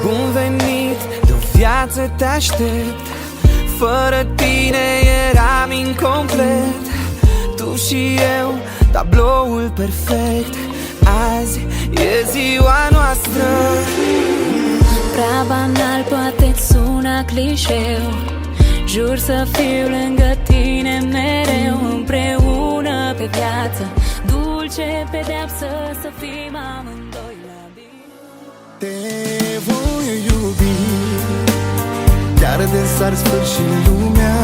Bun venit, de-o viață te aștept. Fără tine eram incomplet. Tu și eu, tabloul perfect. Azi e ziua noastră. Prea banal, poate-ți suna clișeu. Jur să fiu lângă tine mereu, împreună pe viață. Dulce pedeapsă să fim amândoi la bine. Te voi iubi chiar de s-ar sfârși lumea.